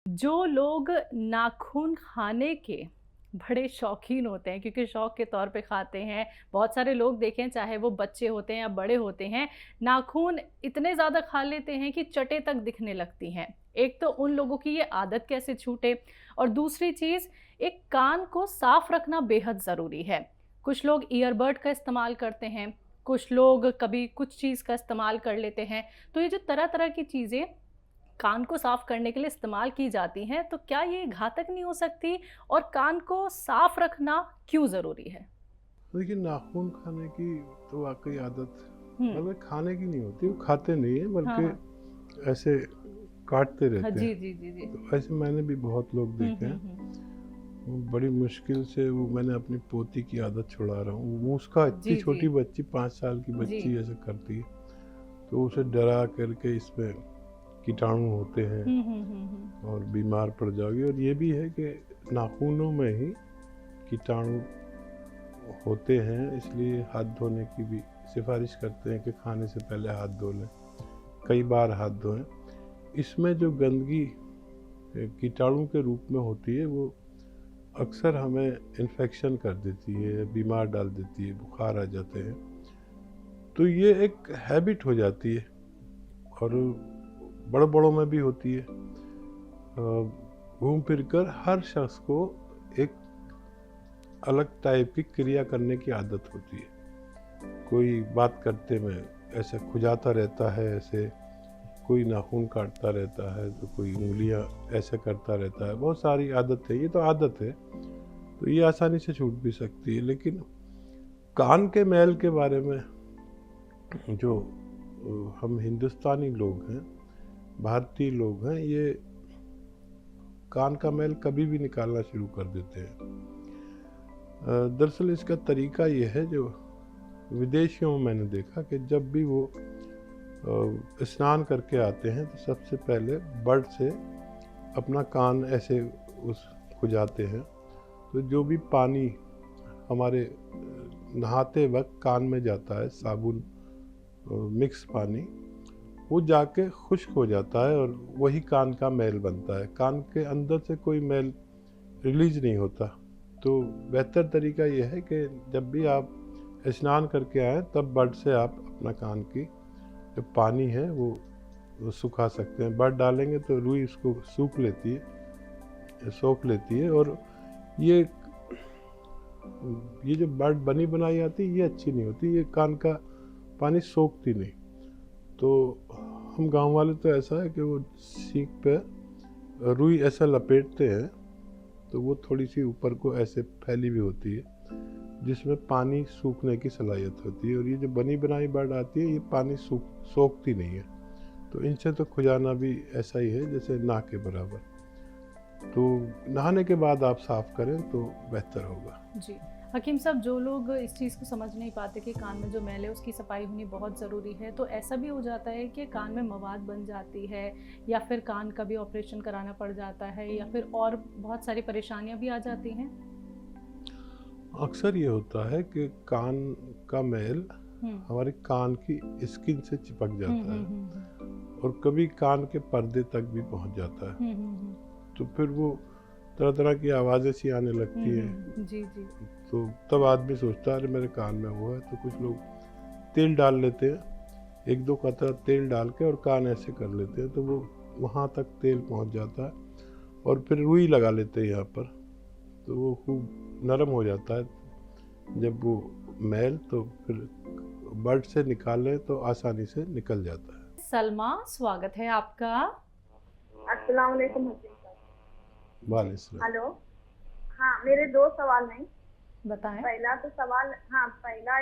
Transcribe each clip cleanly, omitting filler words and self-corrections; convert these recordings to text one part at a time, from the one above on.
जो लोग नाखून खाने के बड़े शौकीन होते हैं क्योंकि शौक के तौर पे खाते हैं। बहुत सारे लोग देखें, चाहे वो बच्चे होते हैं या बड़े होते हैं, नाखून इतने ज़्यादा खा लेते हैं कि चटें तक दिखने लगती हैं। एक तो उन लोगों की ये आदत कैसे छूटे, और दूसरी चीज़, एक कान को साफ रखना बेहद ज़रूरी है। कुछ लोग ईयरबड का इस्तेमाल करते हैं, कुछ लोग कभी कुछ चीज़ का इस्तेमाल कर लेते हैं। तो ये जो तरह तरह की चीज़ें कान को साफ करने के लिए इस्तेमाल की जाती हैं, तो क्या ये घातक नहीं हो सकती? और कान को साफ रखना क्यों ज़रूरी है? देखिए, नाख़ून खाने की तो वाक़ई आदत हुँ। मतलब खाने की नहीं होती, वो खाते नहीं हैं हाँ, बल्कि हाँ। ऐसे काटते हाँ, रहते हैं। जी, जी, जी, जी। तो ऐसे मैंने भी बहुत लोग हुँ, देखे हुँ, हैं। हुँ। वो बड़ी मुश्किल से वो मैंने अपनी पोती की आदत छुड़ा रहा हूँ। वो उसका इतनी जी, जी। छोटी बच्ची 5 साल की जी। बच्ची ऐसे करती है, तो उसे डरा करके इसमें कीटाणु होते हैं हुँ, हुँ, हुँ, हुँ। और बीमार पड़ जाओगी। और ये भी है कि नाख़ूनों में ही कीटाणु होते हैं, इसलिए हाथ धोने की भी सिफ़ारिश करते हैं कि खाने से पहले हाथ धो लें, कई बार हाथ धोएँ। इसमें जो गंदगी कीटाणु के रूप में होती है, वो अक्सर हमें इन्फेक्शन कर देती है, बीमार डाल देती है, बुखार आ जाते हैं। तो ये एक हैबिट हो जाती है और बड़ों में भी होती है। घूम फिर कर हर शख्स को एक अलग टाइप की क्रिया करने की आदत होती है। कोई बात करते में ऐसे खुजाता रहता है, ऐसे कोई नाखून काटता रहता है, तो कोई उँगलियाँ ऐसे करता रहता है। बहुत सारी आदत है, ये तो आदत है, तो ये आसानी से छूट भी सकती है। लेकिन कान के मैल के बारे में जो हम हिंदुस्तानी लोग हैं, भारतीय लोग हैं, ये कान का मैल कभी भी निकालना शुरू कर देते हैं। दरअसल इसका तरीका ये है, जो विदेशियों में मैंने देखा कि जब भी वो स्नान करके आते हैं तो सबसे पहले बर्ड से अपना कान ऐसे उस खुजाते हैं। तो जो भी पानी हमारे नहाते वक्त कान में जाता है, साबुन मिक्स पानी, वो जाके खुश्क हो जाता है और वही कान का मैल बनता है। कान के अंदर से कोई मैल रिलीज नहीं होता। तो बेहतर तरीका ये है कि जब भी आप स्नान करके आएँ, तब बर्ड से आप अपना कान की जो पानी है वो सुखा सकते हैं। बर्ड डालेंगे तो रुई उसको सूख लेती है, सोख लेती है। और ये जो बर्ड बनी बनाई आती है, ये अच्छी नहीं होती, ये कान का पानी सोखती नहीं। तो हम गांव वाले तो ऐसा है कि वो सीख पे रुई ऐसा लपेटते हैं, तो वो थोड़ी सी ऊपर को ऐसे फैली भी होती है, जिसमें पानी सूखने की सलाहियत होती है। और ये जो बनी बनाई बर्ड आती है, ये पानी सोखती नहीं है। तो इनसे तो खुजाना भी ऐसा ही है जैसे ना के बराबर। तो नहाने के बाद आप साफ़ करें तो बेहतर होगा। जी। हकीम साहब, जो लोग इस चीज़ को समझ नहीं पाते कि कान में जो मैल है उसकी सफाई होनी बहुत ज़रूरी है, तो ऐसा भी हो जाता है कि कान में मवाद बन जाती है, या फिर कान का भी ऑपरेशन कराना पड़ जाता है, या फिर और बहुत सारी परेशानियाँ भी आ जाती हैं? अक्सर ये होता है कि कान का मैल हुँ। हमारे कान की स्किन से चिपक हुँ, जाता हुँ, है हुँ, हुँ। और कभी कान के पर्दे तक भी पहुंच जाता है। हुँ, हुँ, हुँ। तो फिर वो तरह तरह की आवाज़ें सी आने हुँ, लगती हैं। हुँ। जी, जी। तो तब आदमी सोचता है, अरे मेरे कान में वो है। तो कुछ लोग तेल डाल लेते हैं, एक दो कतरा तेल डाल के और कान ऐसे कर लेते हैं, तो वो वहाँ तक तेल पहुँच जाता है। और फिर रुई लगा लेते हैं यहाँ पर, तो वो खूब नरम हो जाता है। जब वो मैल तो फिर बर्ड से निकालें तो आसानी से निकल जाता है। सलमा, स्वागत है आपका। अस्सलाम वालेकुम हकीम साहब। जी, वालेकुम। हेलो। हाँ, मेरे 2 सवाल हैं। बताएँ। पहला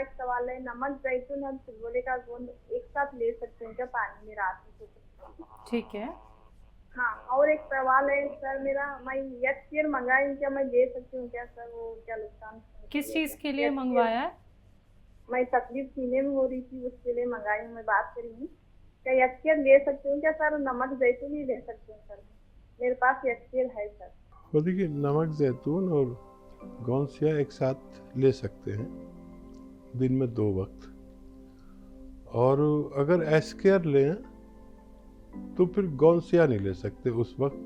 एक सवाल है, नमक, ज़ैतून और चिरगोले का गोंद एक साथ ले सकते हैं क्या पानी में रात में सोते समय? ठीक है। हाँ, और एक सवाल है सर मेरा, मैं यक्सिर मंगाई क्या, मैं ले सकती हूँ क्या सर? वो क्या नुकसान किस होती है चीज़ क्या? के लिए यक्सिर, मँगवाया है? मैं तकलीफ सीने में हो रही थी, उसके लिए मंगाई हूँ, मैं बात करी हूँ। क्या यक्सिर ले सकती हूँ क्या सर? नमक ज़ैतून ही ले सकती हूँ सर? मेरे पास यक्सिर है सर। और देखिए, नमक, ज़ैतून और गौंसिया एक साथ ले सकते हैं दिन में 2 वक्त। और अगर एस्केयर लें तो फिर गौंसिया नहीं ले सकते उस वक्त,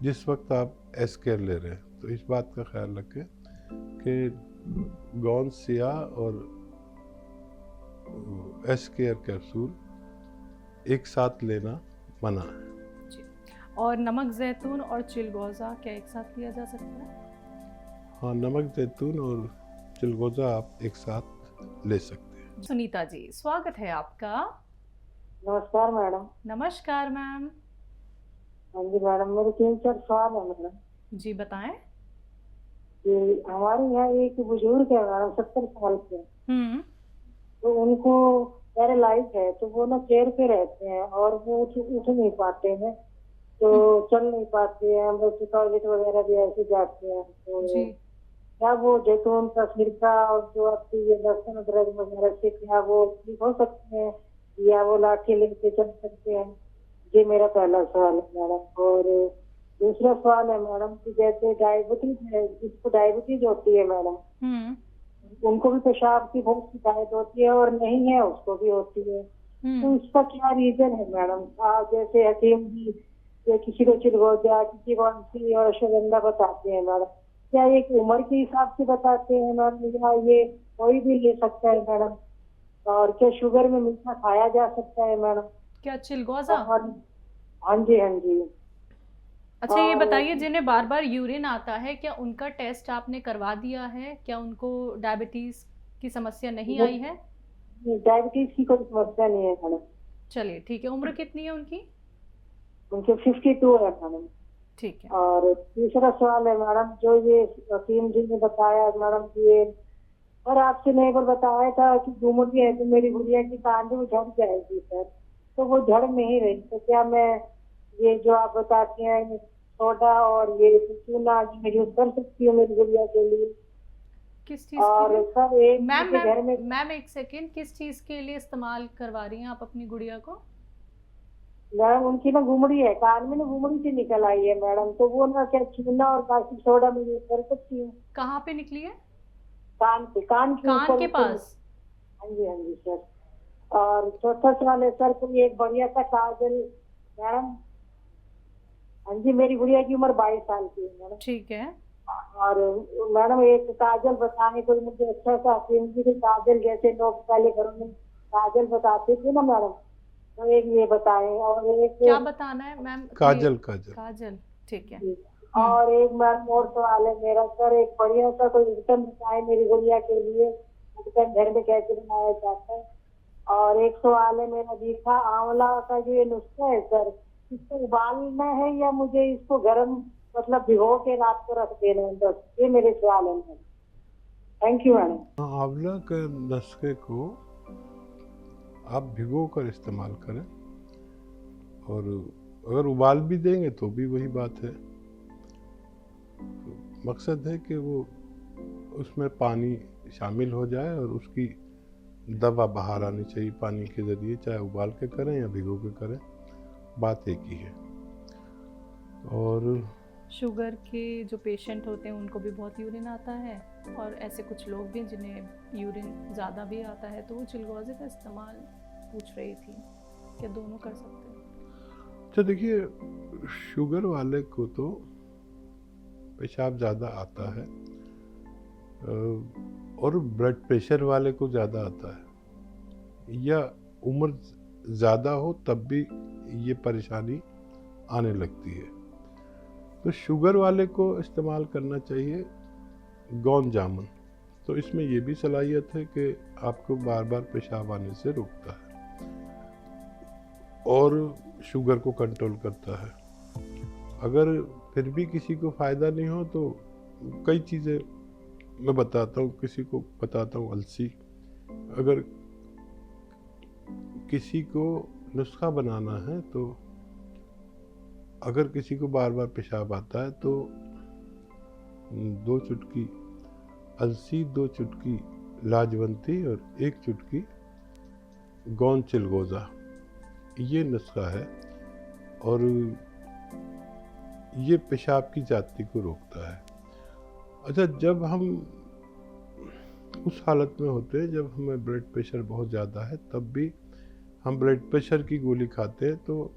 जिस वक्त आप एस केयर ले रहे हैं। तो इस बात का ख्याल रखें कि गौन सिया और एस केयर कैप्सूल एक साथ लेना मना है। जी। और नमक जैतून और चिलगोज़ा क्या एक साथ लिया जा सकता है? हाँ, नमक जैतून और चिलगोज़ा आप एक साथ ले सकते हैं। सुनीता जी, स्वागत है आपका। नमस्कार मैडम। नमस्कार मैम। हाँ जी मैडम, मेरे 3-4 सवाल है मैडम। जी बताएं। कि हमारे यहाँ एक बुजुर्ग है मैडम, 70 साल के। तो उनको पैरालाइज है, तो वो ना चेयर पे रहते हैं और वो उठ नहीं पाते हैं, तो चल नहीं पाते हैं, हम टॉयलेट वगैरह भी ऐसे जाते हैं। तो जी। क्या वो जैतून का सिरका और जो आपकी ये लहसुन अदरक वगैरह से क्या वो ठीक हो सकते हैं, या वो लाठी लेके चल सकते हैं? ये मेरा पहला सवाल है मैडम। और दूसरा सवाल है मैडम कि जैसे डायबिटीज है, जिसको डायबिटीज होती है मैडम, उनको भी पेशाब की बहुत शिकायत होती है, और नहीं है उसको भी होती है। तो इसका क्या रीजन है मैडम? जैसे हकीम जी या किसी को चिलगोजा, किसी को अलसी और अश्वगंधा बताते हैं मैडम, क्या एक उम्र के हिसाब से बताते हैं मैडम, या ये कोई भी ले सकता है मैडम? और क्या शुगर में मीठा खाया जा सकता है मैडम? क्या चिलगोज़ा? हाँ जी, हाँ जी। अच्छा ये बताइए, जिन्हें बार बार यूरिन आता है, क्या उनका टेस्ट आपने करवा दिया है? क्या उनको डायबिटीज की समस्या नहीं आई है? डायबिटीज की कोई समस्या नहीं है मैडम। चलिए ठीक है। उम्र कितनी है उनकी? उनके 52 है मैडम। ठीक है। और तीसरा सवाल है मैडम, जो ये हकीम जी ने बताया मैडम कि ये, और आपसे ने एक बार बताया था कि घुमड़ी है तो मेरी गुड़िया की कान भी झड़ जाएगी सर, तो वो झड़ नहीं रही, तो क्या मैं ये जो आप बताते हैं सोडा और ये चूना मैं यूज कर सकती हूँ मेरी गुड़िया के लिए? किस चीज और के लिए? सर एक मैम मुझे घर में मैम एक सेकेंड, किस चीज के लिए इस्तेमाल करवा रही हैं आप अपनी गुड़िया को? मैडम उनकी ना घुमड़ी है, कान में ना घुमड़ी से निकल आई है मैडम, तो वो ना क्या चूना और कास्टिक सोडा में यूज कर सकती हूँ? कहाँ पे निकली है? कान पे, कान के कान ऊपर के पास? हाँ जी, हाँ जी सर। और चौथा सवाल है सर, कोई एक बढ़िया सा काजल मैडम। हाँ जी, मेरी गुड़िया की उम्र 22 साल की है मैडम। ठीक है। और मैडम एक काजल बताने, कोई मुझे अच्छा सा कीमती सी काजल, जैसे लोग पहले घरों में काजल बताते थे ना मैडम, तो एक ये बताएं। और एक क्या बताना है मैम? काजल काजल काजल, ठीक है। और एक मैम और सवाल है मेरा सर, एक बढ़िया सा कोई विटम बताए मेरी गुड़िया के लिए, विटम घर में कैसे बनाया जाता है? और एक सवाल है मेरा, मीठा आंवला का जो ये नुस्खा है सर, इसको उबालना है या मुझे इसको गर्म मतलब भिगो के रात को रख देना है? बस ये मेरे सवाल है मैम। Thank you madam. आंवला के नुस्खे को आप भिगो कर इस्तेमाल करें, और अगर उबाल भी देंगे तो भी वही बात है। तो मकसद है कि वो उसमें पानी शामिल हो जाए और उसकी दवा बाहर आनी चाहिए पानी के ज़रिए, चाहे उबाल के करें या भिगो के करें, बात एक ही है। और शुगर के जो पेशेंट होते हैं उनको भी बहुत यूरिन आता है, और ऐसे कुछ लोग भी जिन्हें यूरिन ज़्यादा भी आता है, तो वो चिलगोज़े का इस्तेमाल पूछ रही थी, क्या दोनों कर सकते हैं? तो देखिए, शुगर वाले को तो पेशाब ज़्यादा आता है, और ब्लड प्रेशर वाले को ज़्यादा आता है, या उम्र ज़्यादा हो तब भी ये परेशानी आने लगती है। तो शुगर वाले को इस्तेमाल करना चाहिए गोंद जामुन। तो इसमें ये भी सलाहियत है कि आपको बार बार पेशाब आने से रोकता है और शुगर को कंट्रोल करता है। अगर फिर भी किसी को फ़ायदा नहीं हो तो कई चीज़ें मैं बताता हूँ, किसी को बताता हूँ अलसी। अगर किसी को नुस्खा बनाना है तो अगर किसी को बार बार पेशाब आता है तो 2 चुटकी अलसी, 2 चुटकी लाजवंती और 1 चुटकी गोंद चिलगोज़ा, ये नुस्खा है और ये पेशाब की जाति को रोकता है। अच्छा, जब हम उस हालत में होते हैं जब हमें ब्लड प्रेशर बहुत ज़्यादा है, तब भी हम ब्लड प्रेशर की गोली खाते हैं, तो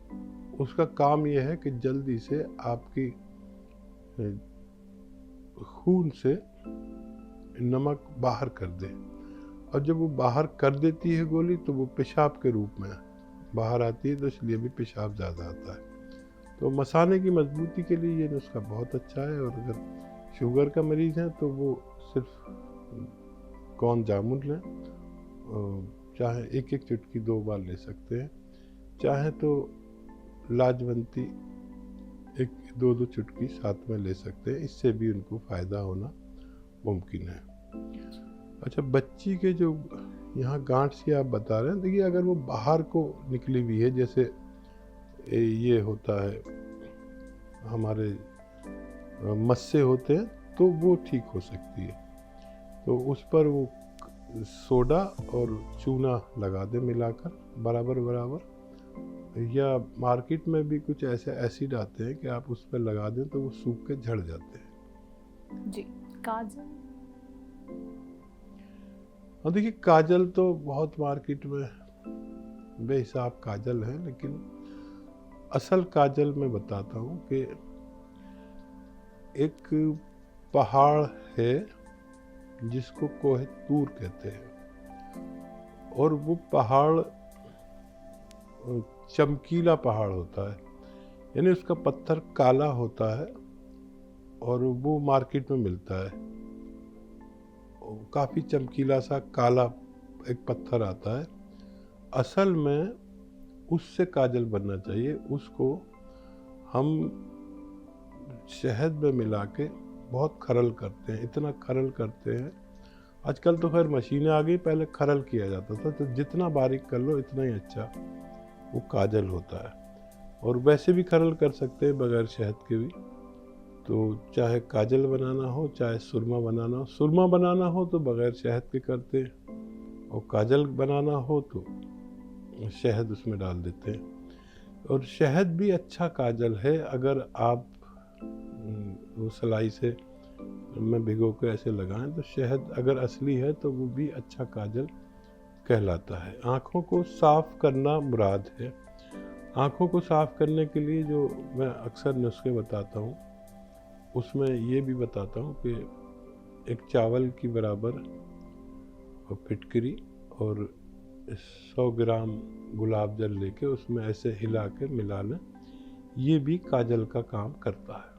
उसका काम यह है कि जल्दी से आपकी खून से नमक बाहर कर दे। और जब वो बाहर कर देती है गोली तो वो पेशाब के रूप में बाहर आती है, तो इसलिए भी पेशाब ज़्यादा आता है। तो मसाने की मजबूती के लिए ये नुस्खा बहुत अच्छा है। और अगर शुगर का मरीज़ है तो वो सिर्फ कौन जामुन लें, चाहे एक एक चुटकी 2 बार ले सकते हैं, चाहे तो लाजवंती 1-2 चुटकी साथ में ले सकते हैं, इससे भी उनको फ़ायदा होना मुमकिन है। अच्छा, बच्ची के जो यहाँ गांठ सी आप बता रहे हैं, देखिए अगर वो बाहर को निकली हुई है, जैसे ये होता है हमारे मस्से होते हैं, तो वो ठीक हो सकती है। तो उस पर वो सोडा और चूना लगा दें मिलाकर बराबर बराबर, या मार्केट में भी कुछ ऐसे एसिड आते हैं कि आप उस पर लगा दें तो वो सूख के झड़ जाते हैं। जी। काजल? और देखिए काजल तो बहुत मार्केट में बेहिसाब काजल है, लेकिन असल काजल मैं बताता हूँ कि एक पहाड़ है जिसको कोहिनूर कहते हैं, और वो पहाड़ चमकीला पहाड़ होता है, यानी उसका पत्थर काला होता है और वो मार्केट में मिलता है। काफ़ी चमकीला सा काला एक पत्थर आता है। असल में उससे काजल बनना चाहिए। उसको हम शहद में मिला के बहुत खरल करते हैं, इतना खरल करते हैं। आजकल तो खैर मशीनें आ गई, पहले खरल किया जाता था, तो जितना बारीक कर लो इतना ही अच्छा वो काजल होता है। और वैसे भी खरल कर सकते हैं बगैर शहद के भी। तो चाहे काजल बनाना हो चाहे सुरमा बनाना हो, सुरमा बनाना हो तो बगैर शहद के करते हैं, और काजल बनाना हो तो शहद उसमें डाल देते हैं। और शहद भी अच्छा काजल है। अगर आप वो सलाई से में भिगो के ऐसे लगाएं तो शहद अगर असली है तो वो भी अच्छा काजल कहलाता है। आँखों को साफ़ करना मुराद है। आँखों को साफ़ करने के लिए जो मैं अक्सर नुस्खे बताता हूँ, उसमें ये भी बताता हूँ कि एक चावल की बराबर फिटकरी और 100 ग्राम गुलाब जल लेके उसमें ऐसे हिला के मिला लें, ये भी काजल का काम करता है।